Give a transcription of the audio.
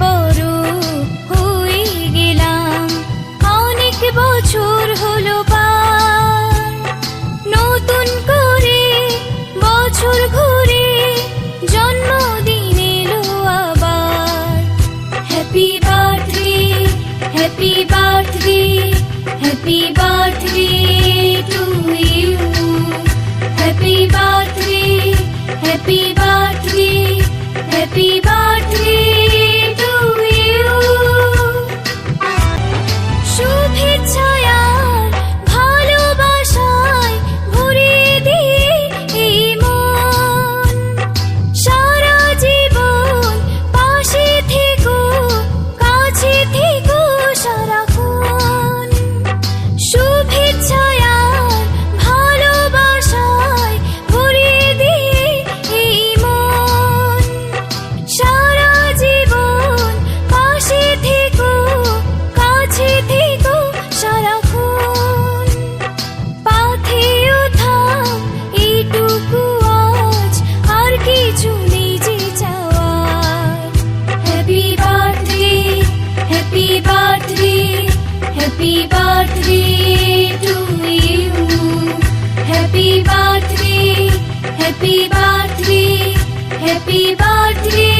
বড় হয়ে গেলাম, অনেক বছর হলো পার, নতুন করে বছর ঘুরে জন্মদিন এলো আবার। Happy birthday, happy birthday, happy birthday to you. Happy birthday, happy birthday, happy birthday to you. শুভেচ্ছায় আর ভালোবাসায় ভরিয়ে দিয়ে এই মন, সারা জীবন পাশে থেকো, কাছে থেকো সারাক্ষণ। শুভেচ্ছায় আর ভালোবাসায় ভরিয়ে দিয়ে এই মন, সারা জীবন পাশে থেকো, কাছে থেকো সারাক্ষণ। পাথেও থাম এইটুকু আজ, আর কিছু নেই যে চাওয়ার। Happy birthday, happy birthday, happy birthday to you. Happy birthday, happy birthday, happy birthday